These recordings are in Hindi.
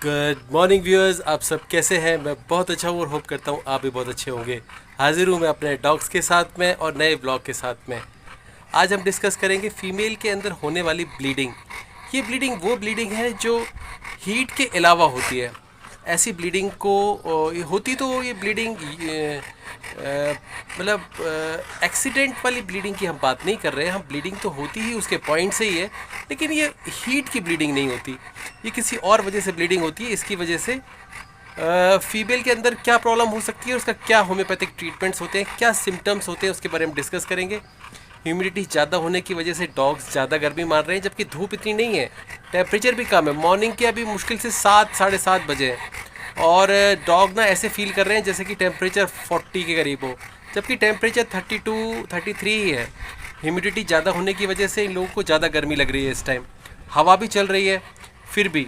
गुड मॉर्निंग व्यूअर्स, आप सब कैसे हैं? मैं बहुत अच्छा हूँ और होप करता हूँ आप भी बहुत अच्छे होंगे। हाजिर हूँ मैं अपने डॉग्स के साथ में और नए ब्लॉग के साथ में। आज हम डिस्कस करेंगे फीमेल के अंदर होने वाली ब्लीडिंग। ये ब्लीडिंग वो ब्लीडिंग है जो हीट के अलावा होती है। ऐसी ब्लीडिंग को होती तो ये ब्लीडिंग मतलब एक्सीडेंट वाली ब्लीडिंग की हम बात नहीं कर रहे हैं। हम ब्लीडिंग तो होती ही उसके पॉइंट से ही है, लेकिन ये हीट की ब्लीडिंग नहीं होती। ये किसी और वजह से ब्लीडिंग होती है। इसकी वजह से फीमेल के अंदर क्या प्रॉब्लम हो सकती है, उसका क्या होम्योपैथिक ट्रीटमेंट्स होते हैं, क्या सिम्टम्स होते हैं, उसके बारे में डिस्कस करेंगे। ह्यूमिडिटी ज़्यादा होने की वजह से डॉग्स ज़्यादा गर्मी मार रहे हैं, जबकि धूप इतनी नहीं है, टेम्परेचर भी कम है। मॉर्निंग के अभी मुश्किल से 7 साढ़े 7 बजे हैं और डॉग ना ऐसे फील कर रहे हैं जैसे कि टेम्परेचर 40 के करीब हो, जबकि टेम्परेचर 32 33 ही है। ह्यूमिडिटी ज़्यादा होने की वजह से इन लोगों को ज़्यादा गर्मी लग रही है। इस टाइम हवा भी चल रही है फिर भी।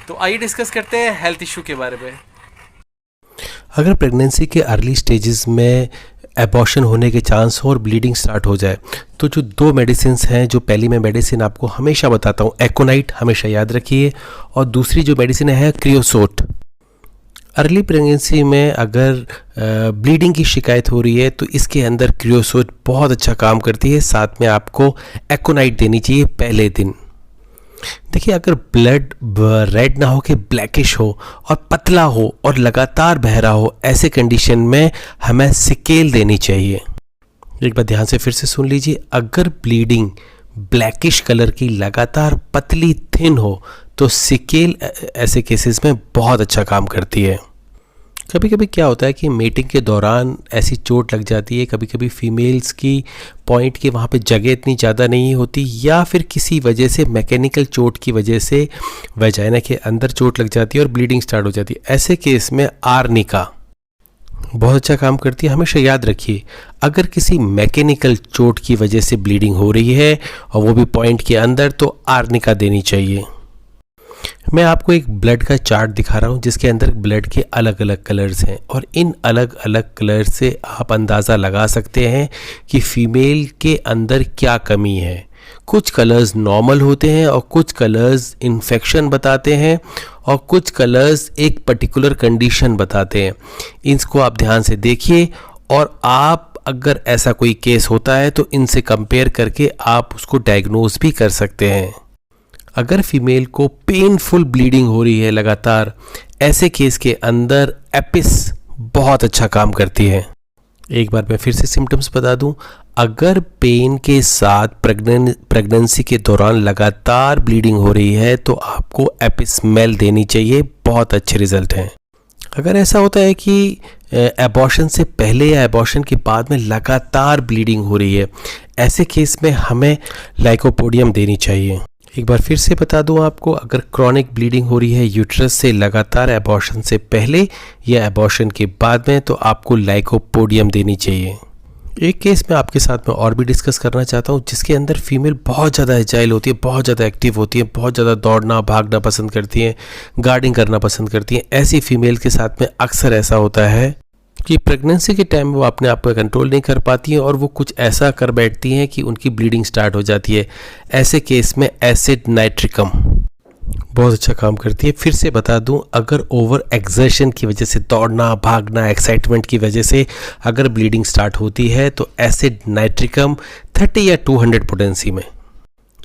तो आइए डिस्कस करते हैं हेल्थ इशू के बारे में। अगर प्रेगनेंसी के अर्ली स्टेजेस में एबॉर्शन होने के चांस हो और ब्लीडिंग स्टार्ट हो जाए तो जो 2 मेडिसिन हैं, जो पहली मैं मेडिसिन आपको हमेशा बताता हूँ एकोनाइट, हमेशा याद रखिए, और दूसरी जो मेडिसिन है क्रियोसोट। अर्ली प्रेगनेंसी में अगर ब्लीडिंग की शिकायत हो रही है तो इसके अंदर क्रियोसोट बहुत अच्छा काम करती है। साथ में आपको एकोनाइट देनी चाहिए पहले दिन। देखिए, अगर ब्लड रेड ना हो कि ब्लैकिश हो और पतला हो और लगातार बह रहा हो, ऐसे कंडीशन में हमें सिकेल देनी चाहिए। एक बार ध्यान से फिर से सुन लीजिए। अगर ब्लीडिंग ब्लैकिश कलर की लगातार पतली थिन हो तो सिकेल ऐसे केसेस में बहुत अच्छा काम करती है। कभी कभी क्या होता है कि मेटिंग के दौरान ऐसी चोट लग जाती है, कभी कभी फीमेल्स की पॉइंट के वहाँ पे जगह इतनी ज़्यादा नहीं होती, या फिर किसी वजह से मैकेनिकल चोट की वजह से वजाइना के अंदर चोट लग जाती है और ब्लीडिंग स्टार्ट हो जाती है। ऐसे केस में आर्निका बहुत अच्छा काम करती है। हमेशा याद रखिए, अगर किसी मैकेनिकल चोट की वजह से ब्लीडिंग हो रही है और वो भी पॉइंट के अंदर, तो आर्निका देनी चाहिए। मैं आपको एक ब्लड का चार्ट दिखा रहा हूँ जिसके अंदर ब्लड के अलग अलग कलर्स हैं, और इन अलग अलग कलर से आप अंदाज़ा लगा सकते हैं कि फीमेल के अंदर क्या कमी है। कुछ कलर्स नॉर्मल होते हैं और कुछ कलर्स इन्फेक्शन बताते हैं और कुछ कलर्स एक पर्टिकुलर कंडीशन बताते हैं। इसको आप ध्यान से देखिए, और आप अगर ऐसा कोई केस होता है तो इनसे कंपेयर करके आप उसको डायग्नोज भी कर सकते हैं। अगर फीमेल को पेनफुल ब्लीडिंग हो रही है लगातार, ऐसे केस के अंदर एपिस बहुत अच्छा काम करती है। एक बार मैं फिर से सिम्टम्स बता दूं। अगर पेन के साथ प्रेगनेंसी के दौरान लगातार ब्लीडिंग हो रही है तो आपको एपिसमेल देनी चाहिए, बहुत अच्छे रिजल्ट हैं। अगर ऐसा होता है कि एबॉर्शन से पहले या एबॉर्शन के बाद में लगातार ब्लीडिंग हो रही है, ऐसे केस में हमें लाइकोपोडियम देनी चाहिए। एक बार फिर से बता दूं आपको, अगर क्रॉनिक ब्लीडिंग हो रही है यूट्रस से लगातार एबॉर्शन से पहले या एबॉर्शन के बाद में, तो आपको लाइकोपोडियम देनी चाहिए। एक केस मैं आपके साथ में और भी डिस्कस करना चाहता हूं जिसके अंदर फीमेल बहुत ज़्यादा एजाइल होती है, बहुत ज़्यादा एक्टिव होती है, बहुत ज़्यादा दौड़ना भागना पसंद करती हैं, गार्डिंग करना पसंद करती हैं। ऐसी फीमेल के साथ में अक्सर ऐसा होता है कि प्रेगनेंसी के टाइम वो अपने आप को कंट्रोल नहीं कर पाती हैं और वो कुछ ऐसा कर बैठती हैं कि उनकी ब्लीडिंग स्टार्ट हो जाती है। ऐसे केस में एसिड नाइट्रिकम बहुत अच्छा काम करती है। फिर से बता दूं, अगर ओवर एक्सर्शन की वजह से, दौड़ना भागना एक्साइटमेंट की वजह से अगर ब्लीडिंग स्टार्ट होती है तो एसिड नाइट्रिकम 30 या 200 पोटेंसी में।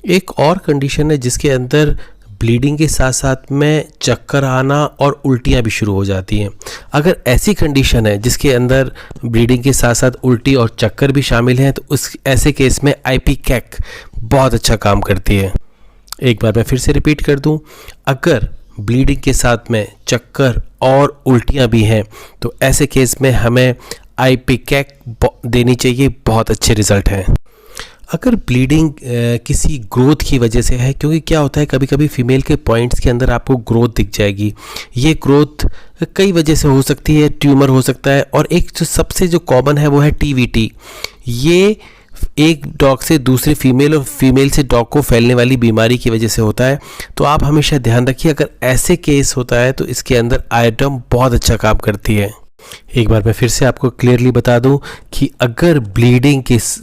एक और कंडीशन है जिसके अंदर ब्लीडिंग के साथ साथ में चक्कर आना और उल्टियाँ भी शुरू हो जाती हैं। अगर ऐसी कंडीशन है जिसके अंदर ब्लीडिंग के साथ साथ उल्टी और चक्कर भी शामिल हैं तो उस ऐसे केस में आइपीकैक बहुत अच्छा काम करती है। एक बार मैं फिर से रिपीट कर दूं, अगर ब्लीडिंग के साथ में चक्कर और उल्टियाँ भी हैं तो ऐसे केस में हमें आइपीकैक देनी चाहिए, बहुत अच्छे रिजल्ट हैं। अगर ब्लीडिंग किसी ग्रोथ की वजह से है, क्योंकि क्या होता है कभी कभी फीमेल के पॉइंट्स के अंदर आपको ग्रोथ दिख जाएगी। ये ग्रोथ कई वजह से हो सकती है, ट्यूमर हो सकता है, और एक जो सबसे जो कॉमन है वो है टीवीटी। ये एक डॉग से दूसरे फीमेल और फीमेल से डॉग को फैलने वाली बीमारी की वजह से होता है। तो आप हमेशा ध्यान रखिए, अगर ऐसे केस होता है तो इसके अंदर आयोडम बहुत अच्छा काम करती है। एक बार मैं फिर से आपको क्लियरली बता दूं कि अगर ब्लीडिंग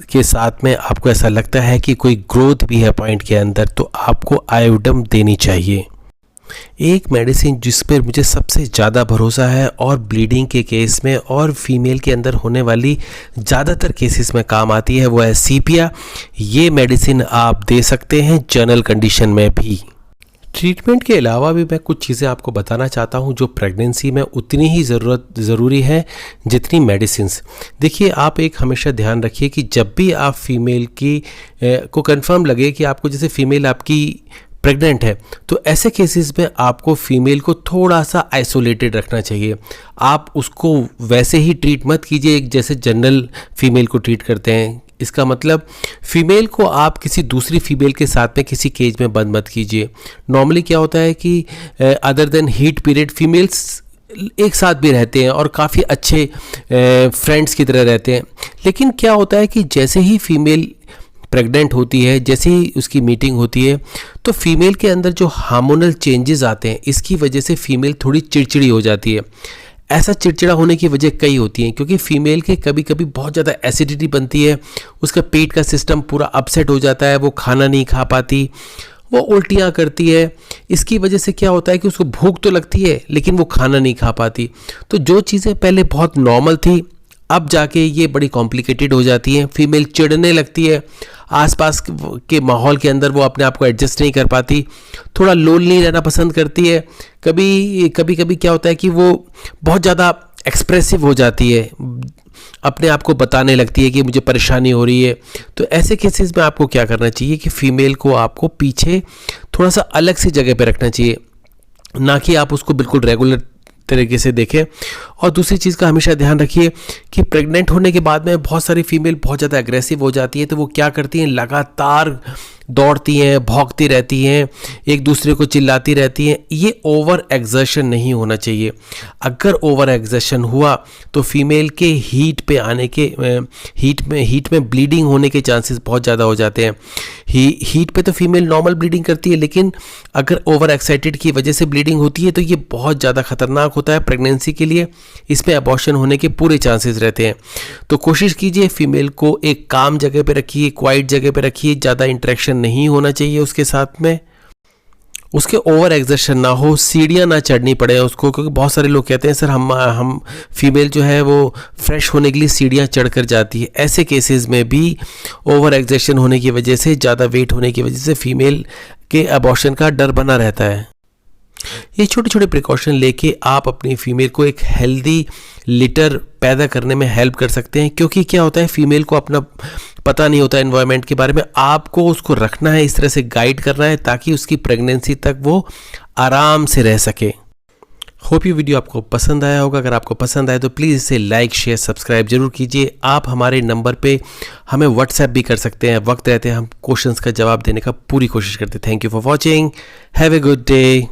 के साथ में आपको ऐसा लगता है कि कोई ग्रोथ भी है पॉइंट के अंदर तो आपको आयोडम देनी चाहिए। एक मेडिसिन जिस पर मुझे सबसे ज़्यादा भरोसा है और ब्लीडिंग के केस में और फीमेल के अंदर होने वाली ज़्यादातर केसेस में काम आती है वो है सीपिया। ये मेडिसिन आप दे सकते हैं जनरल कंडीशन में भी। ट्रीटमेंट के अलावा भी मैं कुछ चीज़ें आपको बताना चाहता हूं जो प्रेगनेंसी में उतनी ही ज़रूरी है जितनी मेडिसिन्स। देखिए, आप एक हमेशा ध्यान रखिए कि जब भी आप फीमेल की को कंफर्म लगे कि आपको जैसे फीमेल आपकी प्रेग्नेंट है, तो ऐसे केसेस में आपको फीमेल को थोड़ा सा आइसोलेटेड रखना चाहिए। आप उसको वैसे ही ट्रीट मत कीजिए जैसे जनरल फीमेल को ट्रीट करते हैं। इसका मतलब फीमेल को आप किसी दूसरी फीमेल के साथ में किसी केज में बंद मत कीजिए। नॉर्मली क्या होता है कि other than heat period females एक साथ भी रहते हैं और काफ़ी अच्छे फ्रेंड्स की तरह रहते हैं, लेकिन क्या होता है कि जैसे ही फीमेल प्रेग्नेंट होती है, जैसे ही उसकी मीटिंग होती है, तो फीमेल के अंदर जो हार्मोनल चेंजेस आते हैं, इसकी वजह से फीमेल थोड़ी चिड़चिड़ी हो जाती है। ऐसा चिड़चिड़ा होने की वजह कई होती हैं, क्योंकि फीमेल के कभी कभी बहुत ज़्यादा एसिडिटी बनती है, उसका पेट का सिस्टम पूरा अपसेट हो जाता है, वो खाना नहीं खा पाती, वो उल्टियाँ करती है। इसकी वजह से क्या होता है कि उसको भूख तो लगती है लेकिन वो खाना नहीं खा पाती। तो जो चीज़ें पहले बहुत नॉर्मल थी, अब जाके ये बड़ी कॉम्प्लिकेटेड हो जाती हैं। फीमेल चिढ़ने लगती है, आसपास के माहौल के अंदर वो अपने आप को एडजस्ट नहीं कर पाती, थोड़ा लोनली रहना पसंद करती है। कभी कभी क्या होता है कि वो बहुत ज़्यादा एक्सप्रेसिव हो जाती है, अपने आप को बताने लगती है कि मुझे परेशानी हो रही है। तो ऐसे केसेस में आपको क्या करना चाहिए कि फ़ीमेल को आपको पीछे थोड़ा सा अलग सी जगह पे रखना चाहिए, ना कि आप उसको बिल्कुल रेगुलर तरीके से देखें। और दूसरी चीज़ का हमेशा ध्यान रखिए कि प्रेग्नेंट होने के बाद में बहुत सारी फीमेल बहुत ज़्यादा एग्रेसिव हो जाती है, तो वो क्या करती हैं, लगातार दौड़ती हैं, भौंकती रहती हैं, एक दूसरे को चिल्लाती रहती हैं। ये ओवर एग्जर्शन नहीं होना चाहिए। अगर ओवर एग्जर्शन हुआ तो फीमेल के हीट में ब्लीडिंग होने के चांसेस बहुत ज़्यादा हो जाते हैं। हीट पे तो फीमेल नॉर्मल ब्लीडिंग करती है, लेकिन अगर ओवर एक्साइटेड की वजह से ब्लीडिंग होती है तो ये बहुत ज़्यादा खतरनाक होता है प्रेगनेंसी के लिए। इसमें अबॉर्शन होने के पूरे चांसेस रहते हैं। तो कोशिश कीजिए फीमेल को एक काम जगह पे रखिए, क्वाइट जगह पे रखिए, ज़्यादा इंटरेक्शन नहीं होना चाहिए उसके साथ में, उसके ओवर एग्जर्शन ना हो, सीढ़ियाँ ना चढ़नी पड़े उसको, क्योंकि बहुत सारे लोग कहते हैं सर हम फीमेल जो है वो फ्रेश होने के लिए सीढ़ियाँ चढ़ कर जाती है। ऐसे केसेस में भी ओवर एग्जर्शन होने की वजह से, ज़्यादा वेट होने की वजह से फीमेल के अबॉर्शन का डर बना रहता है। ये छोटे छोटे प्रिकॉशन लेके आप अपनी फीमेल को एक हेल्दी लिटर पैदा करने में हेल्प कर सकते हैं, क्योंकि क्या होता है फीमेल को अपना पता नहीं होता एनवायरनमेंट के बारे में। आपको उसको रखना है, इस तरह से गाइड करना है ताकि उसकी प्रेगनेंसी तक वो आराम से रह सके। होप ये वीडियो आपको पसंद आया होगा। अगर आपको पसंद आए तो प्लीज़ इसे लाइक, शेयर, सब्सक्राइब जरूर कीजिए। आप हमारे नंबर पे हमें व्हाट्सएप भी कर सकते हैं। वक्त रहते हैं हम क्वेश्चंस का जवाब देने का पूरी कोशिश करते हैं। Thank you for watching. Have a good day.